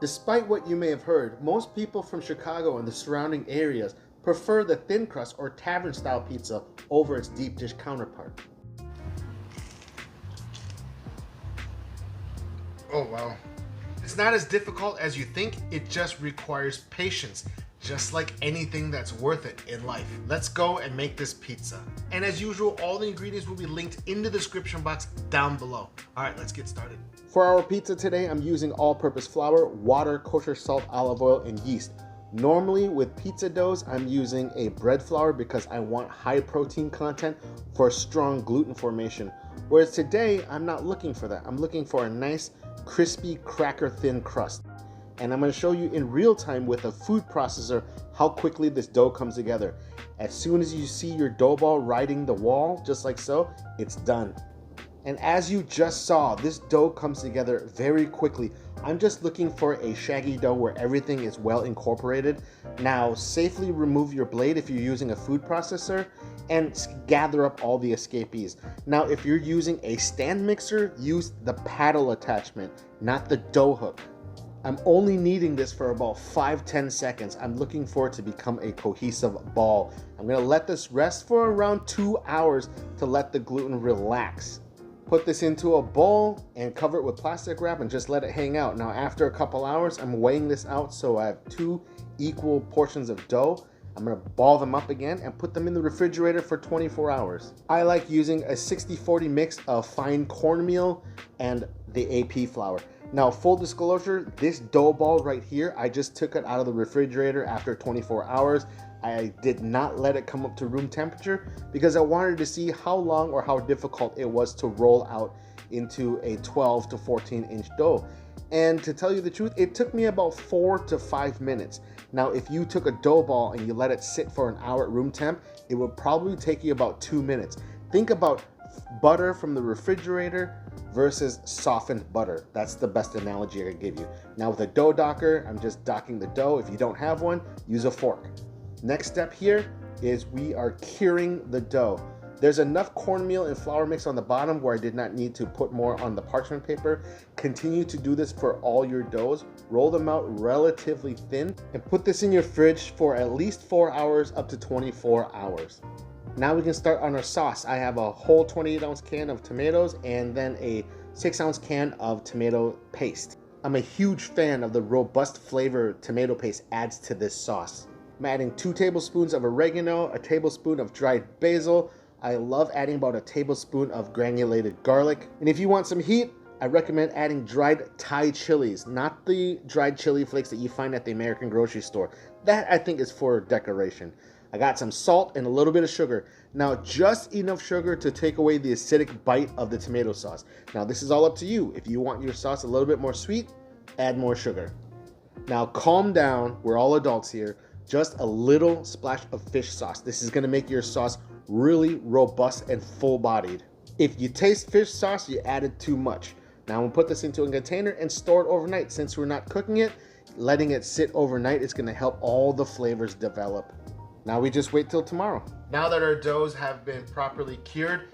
Despite what you may have heard, most people from Chicago and the surrounding areas prefer the thin crust or tavern style pizza over its deep dish counterpart. Oh wow. It's not as difficult as you think, it just requires patience, just like anything that's worth it in life. Let's go and make this pizza. And as usual, all the ingredients will be linked in the description box down below. All right, let's get started. For our pizza today, I'm using all-purpose flour, water, kosher salt, olive oil, and yeast. Normally with pizza doughs, I'm using a bread flour because I want high protein content for strong gluten formation. Whereas today, I'm not looking for that. I'm looking for a nice, crispy, cracker-thin crust. And I'm going to show you in real time with a food processor how quickly this dough comes together. As soon as you see your dough ball riding the wall, just like so, it's done. And as you just saw, this dough comes together very quickly. I'm just looking for a shaggy dough where everything is well incorporated. Now, safely remove your blade if you're using a food processor and gather up all the escapees. Now, if you're using a stand mixer, use the paddle attachment, not the dough hook. I'm only kneading this for about 5-10 seconds. I'm looking for it to become a cohesive ball. I'm gonna let this rest for around 2 hours to let the gluten relax. Put this into a bowl and cover it with plastic wrap and just let it hang out. Now, after a couple hours, I'm weighing this out so I have 2 equal portions of dough. I'm gonna ball them up again and put them in the refrigerator for 24 hours. I like using a 60-40 mix of fine cornmeal and the AP flour. Now, full disclosure, this dough ball right here, I just took it out of the refrigerator after 24 hours. I did not let it come up to room temperature because I wanted to see how long or how difficult it was to roll out into a 12 to 14 inch dough. And to tell you the truth, it took me about 4 to 5 minutes. Now, if you took a dough ball and you let it sit for an hour at room temp, it would probably take you about 2 minutes. Think about butter from the refrigerator versus softened butter. That's the best analogy I can give you. Now with a dough docker, I'm just docking the dough. If you don't have one, use a fork. Next step here is we are curing the dough. There's enough cornmeal and flour mix on the bottom where I did not need to put more on the parchment paper. Continue to do this for all your doughs. Roll them out relatively thin and put this in your fridge for at least 4 hours up to 24 hours. Now we can start on our sauce. I have a whole 28-ounce can of tomatoes and then a 6-ounce can of tomato paste. I'm a huge fan of the robust flavor tomato paste adds to this sauce. I'm adding 2 tablespoons of oregano, a tablespoon of dried basil. I love adding about a tablespoon of granulated garlic. And if you want some heat, I recommend adding dried Thai chilies, not the dried chili flakes that you find at the American grocery store. That I think is for decoration. I got some salt and a little bit of sugar. Now, just enough sugar to take away the acidic bite of the tomato sauce. Now, this is all up to you. If you want your sauce a little bit more sweet, add more sugar. Now, calm down. We're all adults here. Just a little splash of fish sauce. This is gonna make your sauce really robust and full-bodied. If you taste fish sauce, you added too much. Now, I'm gonna put this into a container and store it overnight. Since we're not cooking it, letting it sit overnight is gonna help all the flavors develop. Now we just wait till tomorrow. Now that our doughs have been properly cured,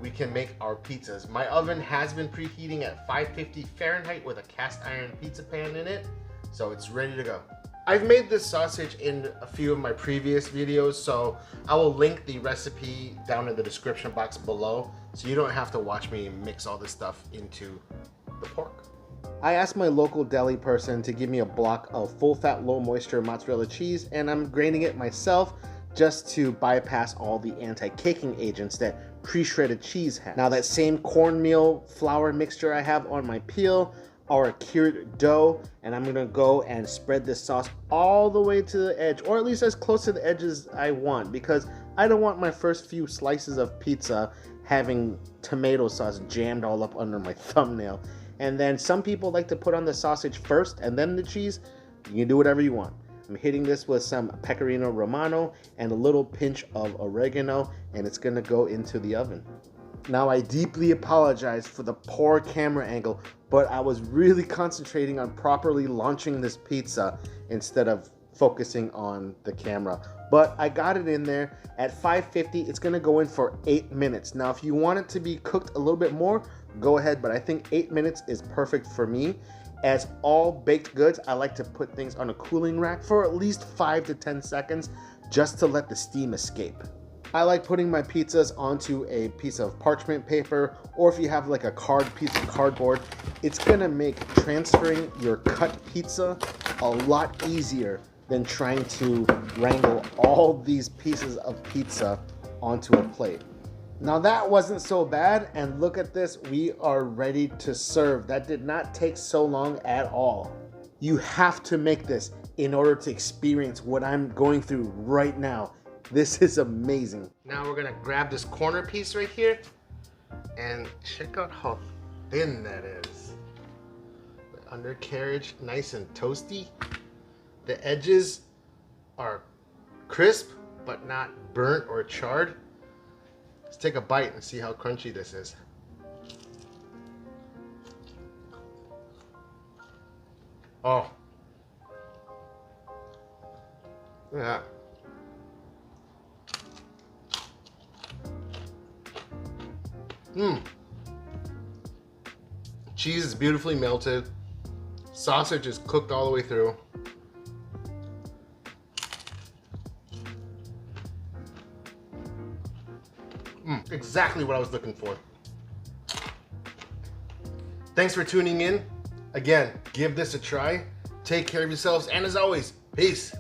we can make our pizzas. My oven has been preheating at 550 Fahrenheit with a cast iron pizza pan in it, so it's ready to go. I've made this sausage in a few of my previous videos, so I will link the recipe down in the description box below, so you don't have to watch me mix all this stuff into the pork. I asked my local deli person to give me a block of full-fat, low-moisture mozzarella cheese, and I'm graining it myself just to bypass all the anti-caking agents that pre-shredded cheese has. Now that same cornmeal flour mixture I have on my peel, our cured dough, and I'm gonna go and spread this sauce all the way to the edge, or at least as close to the edge as I want, because I don't want my first few slices of pizza having tomato sauce jammed all up under my thumbnail. And then some people like to put on the sausage first and then the cheese. You can do whatever you want. I'm hitting this with some pecorino romano and a little pinch of oregano, and it's gonna go into the oven. Now, I deeply apologize for the poor camera angle, but I was really concentrating on properly launching this pizza instead of focusing on the camera. But I got it in there at 550. It's gonna go in for 8 minutes. Now, if you want it to be cooked a little bit more, go ahead, but I think 8 minutes is perfect for me. As all baked goods, I like to put things on a cooling rack for at least 5 to 10 seconds just to let the steam escape. I like putting my pizzas onto a piece of parchment paper, or if you have like a piece of cardboard, it's gonna make transferring your cut pizza a lot easier than trying to wrangle all these pieces of pizza onto a plate. Now that wasn't so bad, and look at this, we are ready to serve. That did not take so long at all. You have to make this in order to experience what I'm going through right now. This is amazing. Now we're gonna grab this corner piece right here and check out how thin that is. The undercarriage, nice and toasty. The edges are crisp, but not burnt or charred. Let's take a bite and see how crunchy this is. Oh. Look at that. Cheese is beautifully melted. Sausage is cooked all the way through. Exactly what I was looking for. Thanks for tuning in. Again, give this a try. Take care of yourselves, and as always, peace.